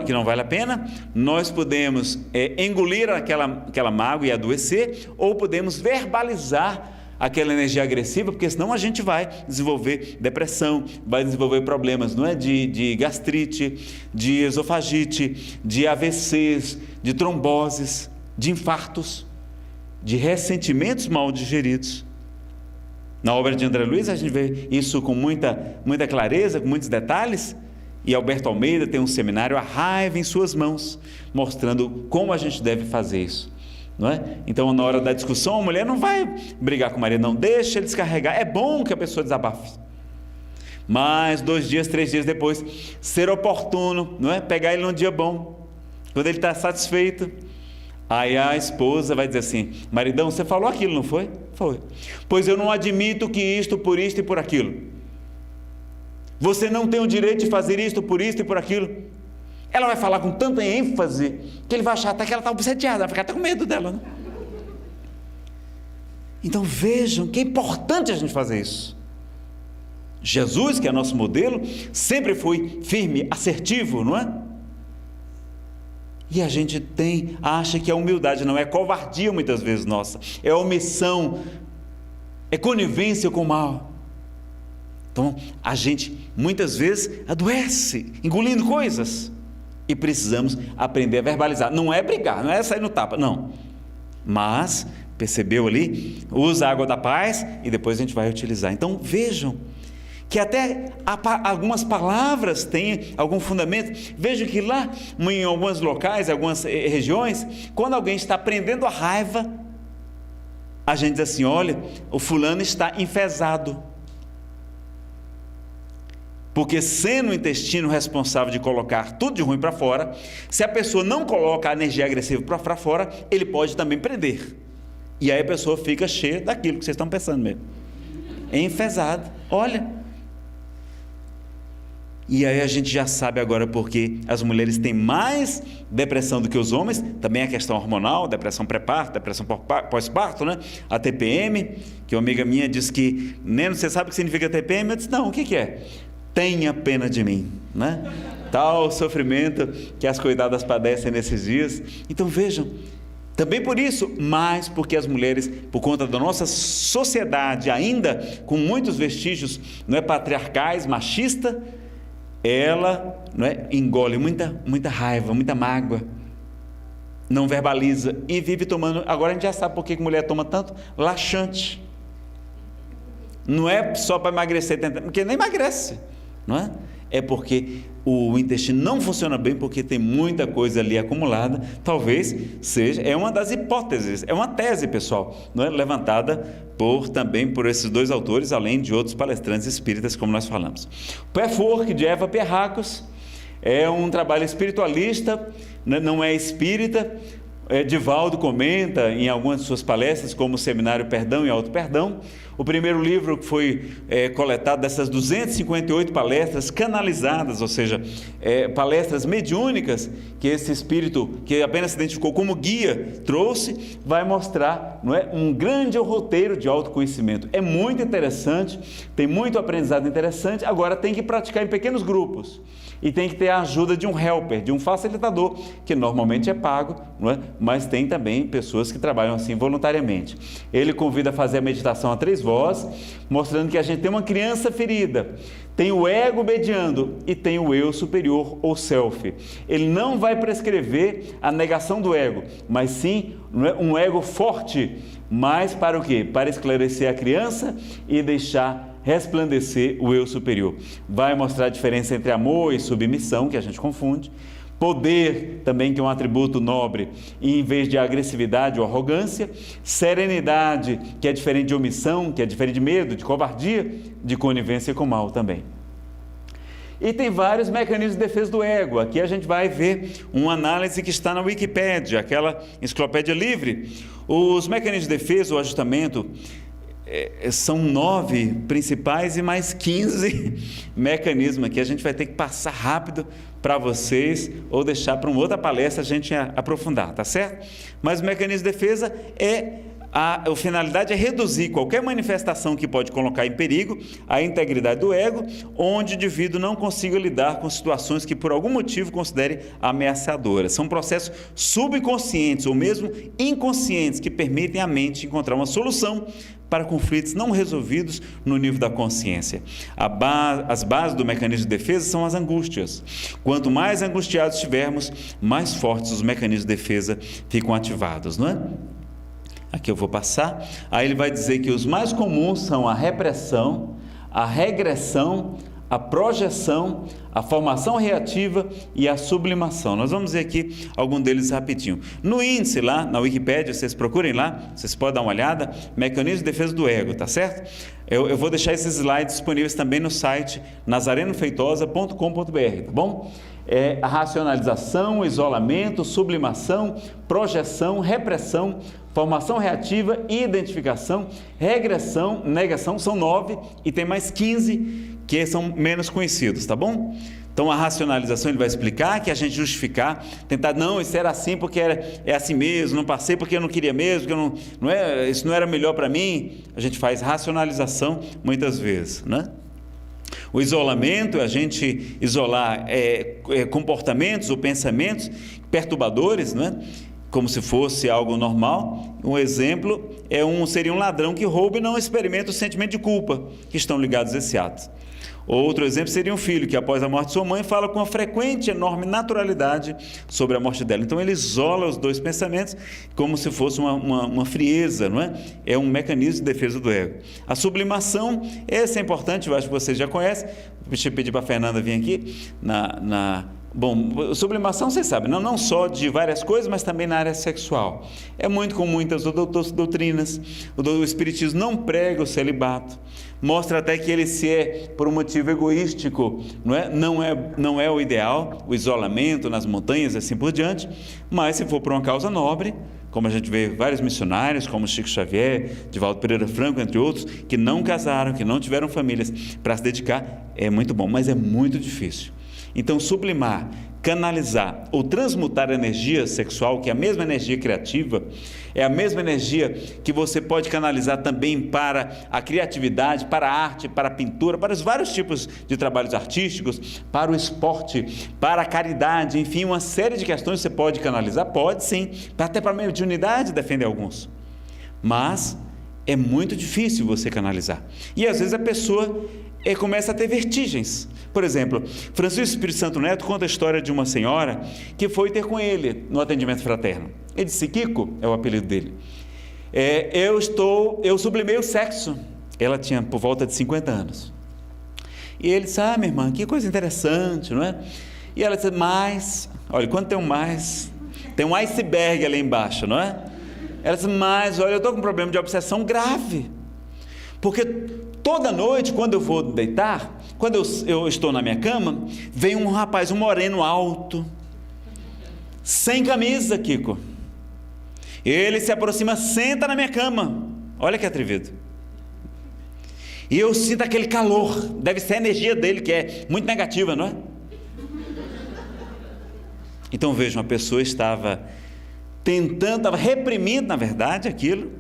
que não vale a pena. Nós podemos engolir aquela mágoa e adoecer, ou podemos verbalizar aquela energia agressiva, porque senão a gente vai desenvolver depressão, vai desenvolver problemas, não é? De gastrite, de esofagite, de AVCs, de tromboses, de infartos, de ressentimentos mal digeridos. Na obra de André Luiz a gente vê isso com muita clareza, com muitos detalhes, e Alberto Almeida tem um seminário, A Raiva em Suas Mãos, mostrando como a gente deve fazer isso. Não é? Então, na hora da discussão, a mulher não vai brigar com o marido, não, deixa ele descarregar. É bom que a pessoa desabafe, mas 2 dias, 3 dias depois, ser oportuno, não é? Pegar ele num dia bom, quando ele está satisfeito. Aí a esposa vai dizer assim: maridão, você falou aquilo, não foi? Foi. Pois eu não admito que isto por isto e por aquilo. Você não tem o direito de fazer isto por isto e por aquilo. Ela vai falar com tanta ênfase que ele vai achar até que ela está obsediada, vai ficar até com medo dela, né? Então vejam que é importante a gente fazer isso. Jesus, que é nosso modelo, sempre foi firme, assertivo, não é? E a gente acha que a humildade não é covardia muitas vezes nossa, é omissão, é conivência com o mal. Então a gente muitas vezes adoece, engolindo coisas. E precisamos aprender a verbalizar. Não é brigar, não é sair no tapa, não. Mas percebeu ali? Usa a água da paz e depois a gente vai utilizar. Então vejam que até algumas palavras têm algum fundamento. Vejam que lá em alguns locais, algumas regiões, quando alguém está prendendo a raiva, a gente diz assim: olha, o fulano está enfesado. Porque sendo o intestino responsável de colocar tudo de ruim para fora, se a pessoa não coloca a energia agressiva para fora, ele pode também prender. E aí a pessoa fica cheia daquilo que vocês estão pensando mesmo. Enfesado. Olha. E aí a gente já sabe agora porque as mulheres têm mais depressão do que os homens, também a questão hormonal, depressão pré-parto, depressão pós-parto, né? A TPM, que uma amiga minha disse que, nem você sabe o que significa TPM? Eu disse, não, o que é? Tenha pena de mim, né? Tal sofrimento que as coitadas padecem nesses dias. Então vejam, também por isso, mas porque as mulheres, por conta da nossa sociedade ainda com muitos vestígios, não é, patriarcais, machista, ela, não é, engole muita raiva, muita mágoa, não verbaliza e vive tomando. Agora a gente já sabe por que mulher toma tanto laxante. Não é só para emagrecer, porque nem emagrece, não é? É porque o intestino não funciona bem, porque tem muita coisa ali acumulada. Talvez seja, é uma das hipóteses, é uma tese, pessoal, não é? Levantada também por esses dois autores, além de outros palestrantes espíritas, como nós falamos. O Pathwork, de Eva Pierrakos, é um trabalho espiritualista, não é espírita. Divaldo comenta em algumas de suas palestras, como o Seminário Perdão e Auto-Perdão. O primeiro livro que foi coletado dessas 258 palestras canalizadas, ou seja, palestras mediúnicas, que esse espírito, que apenas se identificou como guia, trouxe, vai mostrar, não é, um grande roteiro de autoconhecimento. É muito interessante, tem muito aprendizado interessante. Agora tem que praticar em pequenos grupos. E tem que ter a ajuda de um helper, de um facilitador, que normalmente é pago, não é? Mas tem também pessoas que trabalham assim voluntariamente. Ele convida a fazer a meditação a 3 vozes, mostrando que a gente tem uma criança ferida, tem o ego mediando e tem o eu superior ou self. Ele não vai prescrever a negação do ego, mas sim, não é, um ego forte, mas para o quê? Para esclarecer a criança e deixar resplandecer o eu superior. Vai mostrar a diferença entre amor e submissão, que a gente confunde. Poder, também, que é um atributo nobre, em vez de agressividade ou arrogância. Serenidade, que é diferente de omissão, que é diferente de medo, de covardia, de conivência com o mal também. E tem vários mecanismos de defesa do ego. Aqui a gente vai ver uma análise que está na Wikipédia, aquela enciclopédia livre. Os mecanismos de defesa, o ajustamento, são 9 principais e mais 15 mecanismos aqui. A gente vai ter que passar rápido para vocês ou deixar para uma outra palestra a gente aprofundar, tá certo? Mas o mecanismo de defesa a finalidade é reduzir qualquer manifestação que pode colocar em perigo a integridade do ego, onde o indivíduo não consiga lidar com situações que por algum motivo considere ameaçadoras. São processos subconscientes ou mesmo inconscientes que permitem à mente encontrar uma solução para conflitos não resolvidos no nível da consciência. As bases do mecanismo de defesa são as angústias. Quanto mais angustiados estivermos, mais fortes os mecanismos de defesa ficam ativados, não é? Aqui eu vou passar. Aí ele vai dizer que os mais comuns são a repressão, a regressão, a projeção, a formação reativa e a sublimação. Nós vamos ver aqui algum deles rapidinho. No índice lá, na Wikipédia, vocês procurem lá, vocês podem dar uma olhada, mecanismo de defesa do ego, tá certo? Eu vou deixar esses slides disponíveis também no site nazarenofeitosa.com.br, tá bom? A racionalização, isolamento, sublimação, projeção, repressão, formação reativa, identificação, regressão, negação, são 9 e tem mais 15 que são menos conhecidos, tá bom? Então a racionalização ele vai explicar, que a gente justificar, tentar, não, isso era assim porque é assim mesmo, não passei porque eu não queria mesmo, porque isso não era melhor para mim. A gente faz racionalização muitas vezes, né? O isolamento é a gente isolar comportamentos ou pensamentos perturbadores, né? Como se fosse algo normal. Um exemplo seria um ladrão que rouba e não experimenta o sentimento de culpa que estão ligados a esse ato. Outro exemplo seria um filho que, após a morte de sua mãe, fala com uma frequente e enorme naturalidade sobre a morte dela. Então ele isola os dois pensamentos como se fosse uma frieza, não é? É um mecanismo de defesa do ego. A sublimação, essa é importante, eu acho que vocês já conhecem. Deixa eu pedir para a Fernanda vir aqui. Bom, sublimação, vocês sabem, não só de várias coisas, mas também na área sexual. É muito comum muitas doutrinas. O Espiritismo não prega o celibato. Mostra até que ele, se é por um motivo egoístico, não é o ideal, o isolamento nas montanhas e assim por diante, mas se for por uma causa nobre, como a gente vê vários missionários, como Chico Xavier, Divaldo Pereira Franco, entre outros, que não casaram, que não tiveram famílias, para se dedicar, é muito bom, mas é muito difícil. Então, sublimar, canalizar ou transmutar a energia sexual, que é a mesma energia criativa, é a mesma energia que você pode canalizar também para a criatividade, para a arte, para a pintura, para os vários tipos de trabalhos artísticos, para o esporte, para a caridade, enfim, uma série de questões você pode canalizar, pode sim, até para a mediunidade defende alguns, mas é muito difícil você canalizar, e às vezes a pessoa começa a ter vertigens. Por exemplo, Francisco Espírito Santo Neto conta a história de uma senhora que foi ter com ele no atendimento fraterno. Ele disse, Kiko, é o apelido dele, eu sublimei o sexo. Ela tinha por volta de 50 anos. E ele disse, minha irmã, que coisa interessante, não é? E ela disse, mas, olha, quando tem um mais, tem um iceberg ali embaixo, não é? Ela disse, mas, olha, eu estou com um problema de obsessão grave, porque toda noite, quando eu vou deitar, quando eu estou na minha cama, vem um rapaz, um moreno alto, sem camisa, Kiko. Ele se aproxima, senta na minha cama. Olha que atrevido. E eu sinto aquele calor, deve ser a energia dele, que é muito negativa, não é? Então vejam, a pessoa estava reprimindo, na verdade, aquilo,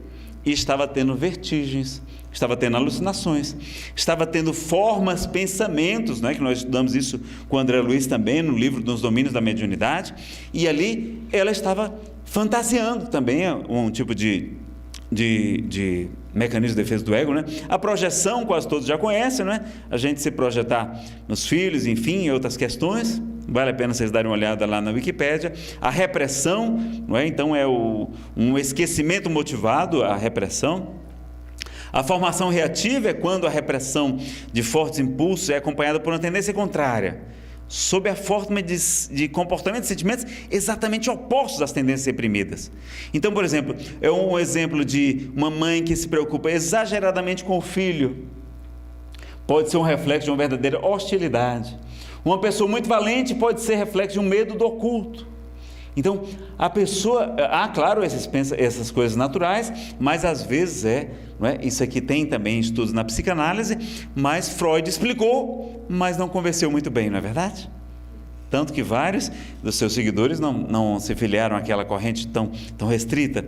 e estava tendo vertigens, estava tendo alucinações, estava tendo formas, pensamentos, né, que nós estudamos isso com o André Luiz também, no livro dos Domínios da Mediunidade, e ali ela estava fantasiando também um tipo de mecanismo de defesa do ego, né? A projeção, quase todos já conhecem, né? A gente se projetar nos filhos, enfim, em outras questões, vale a pena vocês darem uma olhada lá na Wikipédia. A repressão, não é? Então é um esquecimento motivado, a repressão. A formação reativa é quando a repressão de fortes impulsos é acompanhada por uma tendência contrária, sob a forma de comportamentos e sentimentos exatamente opostos às tendências reprimidas. Então, por exemplo, é um exemplo de uma mãe que se preocupa exageradamente com o filho, pode ser um reflexo de uma verdadeira hostilidade. Uma pessoa muito valente pode ser reflexo de um medo do oculto. Então, a pessoa, claro, essas coisas naturais, mas às vezes não é? Isso aqui tem também estudos na psicanálise, mas Freud explicou, mas não convenceu muito bem, não é verdade? Tanto que vários dos seus seguidores não se filiaram àquela corrente tão restrita,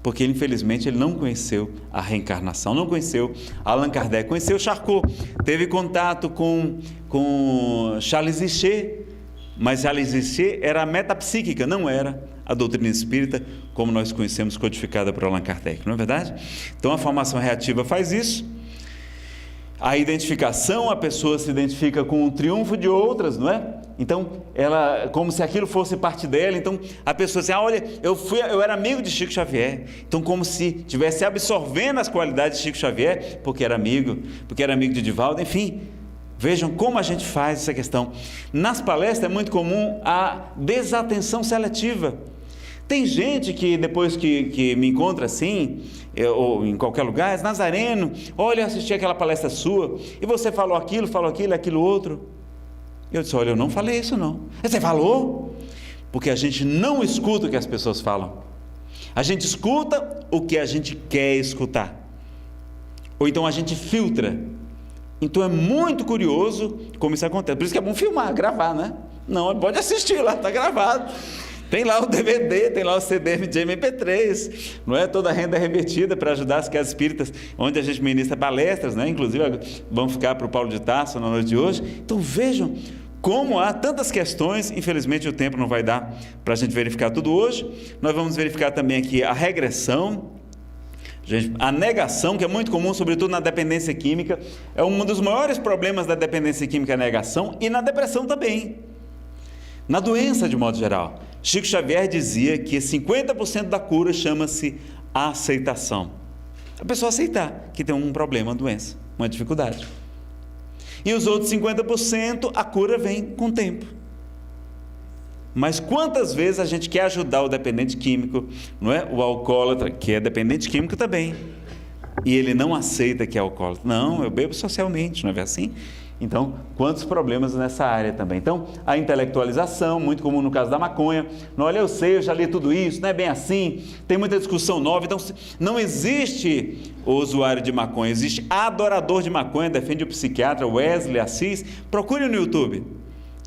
porque infelizmente ele não conheceu a reencarnação, não conheceu Allan Kardec, conheceu Charcot, teve contato com Charles Richer, mas Charles Richer era a metapsíquica, não era a doutrina espírita como nós conhecemos, codificada por Allan Kardec, não é verdade? Então a formação reativa faz isso. A identificação, a pessoa se identifica com o triunfo de outras, não é? Então, ela, como se aquilo fosse parte dela, então a pessoa diz, olha, eu era amigo de Chico Xavier, então como se estivesse absorvendo as qualidades de Chico Xavier, porque era amigo de Divaldo, enfim. Vejam como a gente faz essa questão. Nas palestras é muito comum a desatenção seletiva. Tem gente que depois que me encontra assim, ou em qualquer lugar, diz, Nazareno, olha, eu assisti aquela palestra sua, e você falou aquilo, aquilo outro. Eu disse, olha, eu não falei isso não. Você falou? Porque a gente não escuta o que as pessoas falam. A gente escuta o que a gente quer escutar. Ou então a gente filtra. Então é muito curioso como isso acontece. Por isso que é bom filmar, gravar, né? Não, pode assistir lá, está gravado. Tem lá o DVD, tem lá o CD de MP3, não é? Toda a renda é revertida para ajudar as casas espíritas, onde a gente ministra palestras, né? Inclusive vamos ficar para o Paulo de Tarso na noite de hoje. Então vejam como há tantas questões, infelizmente o tempo não vai dar para a gente verificar tudo hoje. Nós vamos verificar também aqui a regressão, Gente, a negação, que é muito comum, sobretudo na dependência química, é um dos maiores problemas da dependência química, a negação, e na depressão também. Na doença, de modo geral. Chico Xavier dizia que 50% da cura chama-se aceitação. A pessoa aceitar que tem um problema, uma doença, uma dificuldade. E os outros 50%, a cura vem com o tempo. Mas quantas vezes a gente quer ajudar o dependente químico, não é? O alcoólatra, que é dependente químico também, e ele não aceita que é alcoólatra. Não, eu bebo socialmente, não é assim? Então, quantos problemas nessa área também. Então, a intelectualização, muito comum no caso da maconha. Não, olha, eu sei, eu já li tudo isso, não é bem assim, tem muita discussão nova. Então, não existe o usuário de maconha, existe adorador de maconha, defende o psiquiatra Wesley Assis. Procure no YouTube.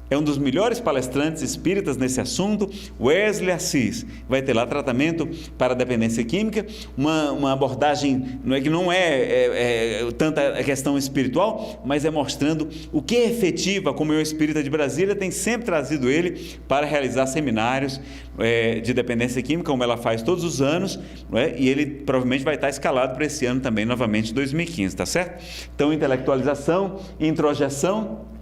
É um dos melhores palestrantes espíritas nesse assunto, Wesley Assis. Vai ter lá tratamento para a dependência química, uma abordagem que não é tanta a questão espiritual, mas é mostrando o que é efetiva, como o Espírita de Brasília tem sempre trazido ele para realizar seminários de dependência química, como ela faz todos os anos, e ele provavelmente vai estar escalado para esse ano também, novamente, 2015, tá certo? Então, intelectualização, introjeção,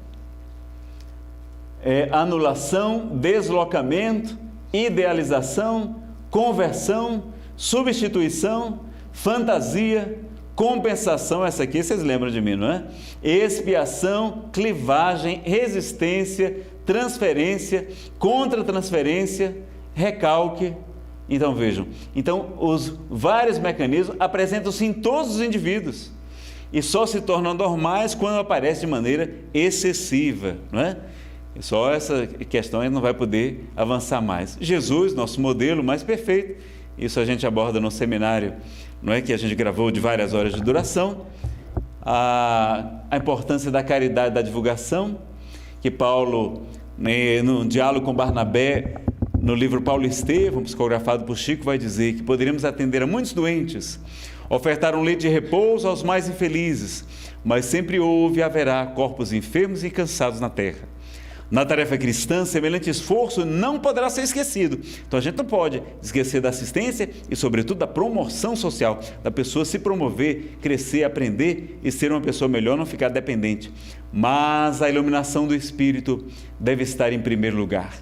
anulação, deslocamento, idealização, conversão, substituição, fantasia, compensação, essa aqui vocês lembram de mim, não é? Expiação, clivagem, resistência, transferência, contra-transferência, recalque. Então vejam, os vários mecanismos apresentam-se em todos os indivíduos e só se tornam normais quando aparecem de maneira excessiva, não é? Só essa questão a gente não vai poder avançar mais. Jesus, nosso modelo mais perfeito, isso a gente aborda no seminário, não é, que a gente gravou de várias horas de duração, a importância da caridade, da divulgação, que Paulo, no diálogo com Barnabé, no livro Paulo e Estevão, psicografado por Chico, vai dizer que poderíamos atender a muitos doentes, ofertar um leito de repouso aos mais infelizes, mas sempre houve e haverá corpos enfermos e cansados na terra. Na tarefa cristã, semelhante esforço não poderá ser esquecido. Então a gente não pode esquecer da assistência e, sobretudo, da promoção social, da pessoa se promover, crescer, aprender e ser uma pessoa melhor, não ficar dependente. Mas a iluminação do Espírito deve estar em primeiro lugar.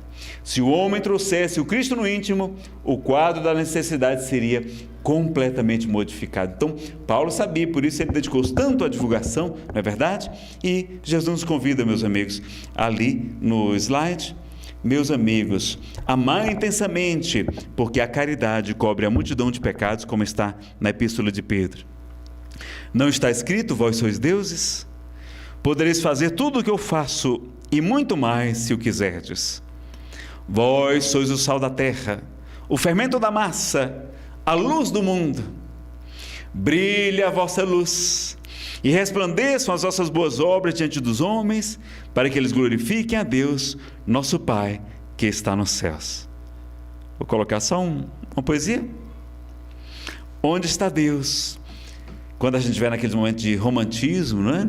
Se o homem trouxesse o Cristo no íntimo, o quadro da necessidade seria completamente modificado. Então, Paulo sabia, por isso ele dedicou-se tanto à divulgação, não é verdade? E Jesus nos convida, meus amigos, ali no slide, meus amigos, amai intensamente, porque a caridade cobre a multidão de pecados, como está na epístola de Pedro. Não está escrito, vós sois deuses? Podereis fazer tudo o que eu faço, e muito mais, se o quiserdes. Vós sois o sal da terra, o fermento da massa, a luz do mundo. Brilhe a vossa luz e resplandeçam as vossas boas obras diante dos homens, para que eles glorifiquem a Deus, nosso Pai, que está nos céus. Vou colocar só uma poesia. Onde está Deus? Quando a gente estiver naqueles momentos de romantismo, não é?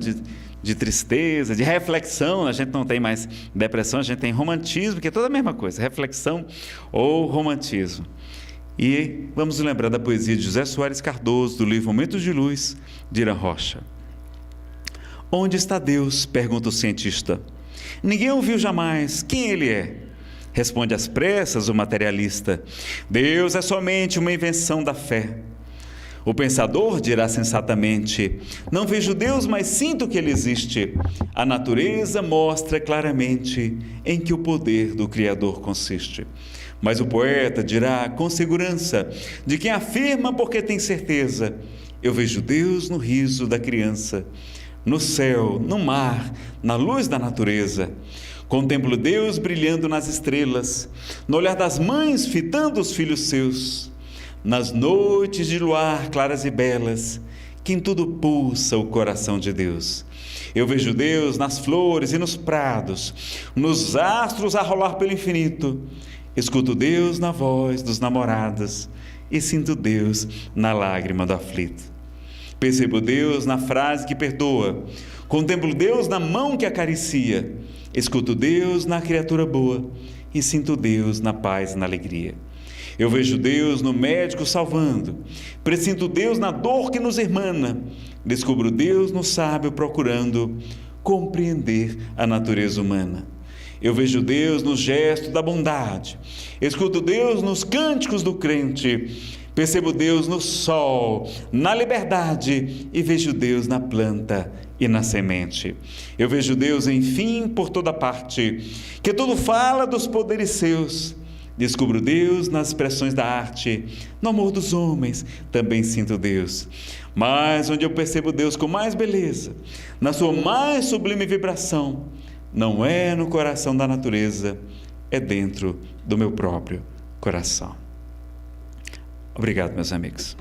De tristeza, de reflexão, a gente não tem mais depressão, a gente tem romantismo, que é toda a mesma coisa, reflexão ou romantismo. E vamos lembrar da poesia de José Soares Cardoso, do livro Momentos de Luz, de Irã Rocha. Onde está Deus? Pergunta o cientista. Ninguém o viu jamais. Quem ele é? Responde às pressas o materialista. Deus é somente uma invenção da fé. O pensador dirá sensatamente: não vejo Deus, mas sinto que Ele existe. A natureza mostra claramente em que o poder do Criador consiste. Mas o poeta dirá com segurança de quem afirma porque tem certeza: eu vejo Deus no riso da criança, no céu, no mar, na luz da natureza. Contemplo Deus brilhando nas estrelas, no olhar das mães fitando os filhos seus. Nas noites de luar claras e belas, que em tudo pulsa o coração de Deus. Eu vejo Deus nas flores e nos prados, nos astros a rolar pelo infinito. Escuto Deus na voz dos namorados e sinto Deus na lágrima do aflito. Percebo Deus na frase que perdoa, contemplo Deus na mão que acaricia, escuto Deus na criatura boa e sinto Deus na paz e na alegria. Eu vejo Deus no médico salvando, presinto Deus na dor que nos irmana, descubro Deus no sábio procurando compreender a natureza humana. Eu vejo Deus no gesto da bondade, escuto Deus nos cânticos do crente, percebo Deus no sol, na liberdade e vejo Deus na planta e na semente. Eu vejo Deus, enfim, por toda parte, que tudo fala dos poderes seus. Descubro Deus nas expressões da arte, no amor dos homens também sinto Deus. Mas onde eu percebo Deus com mais beleza, na sua mais sublime vibração, não é no coração da natureza, é dentro do meu próprio coração. Obrigado, meus amigos.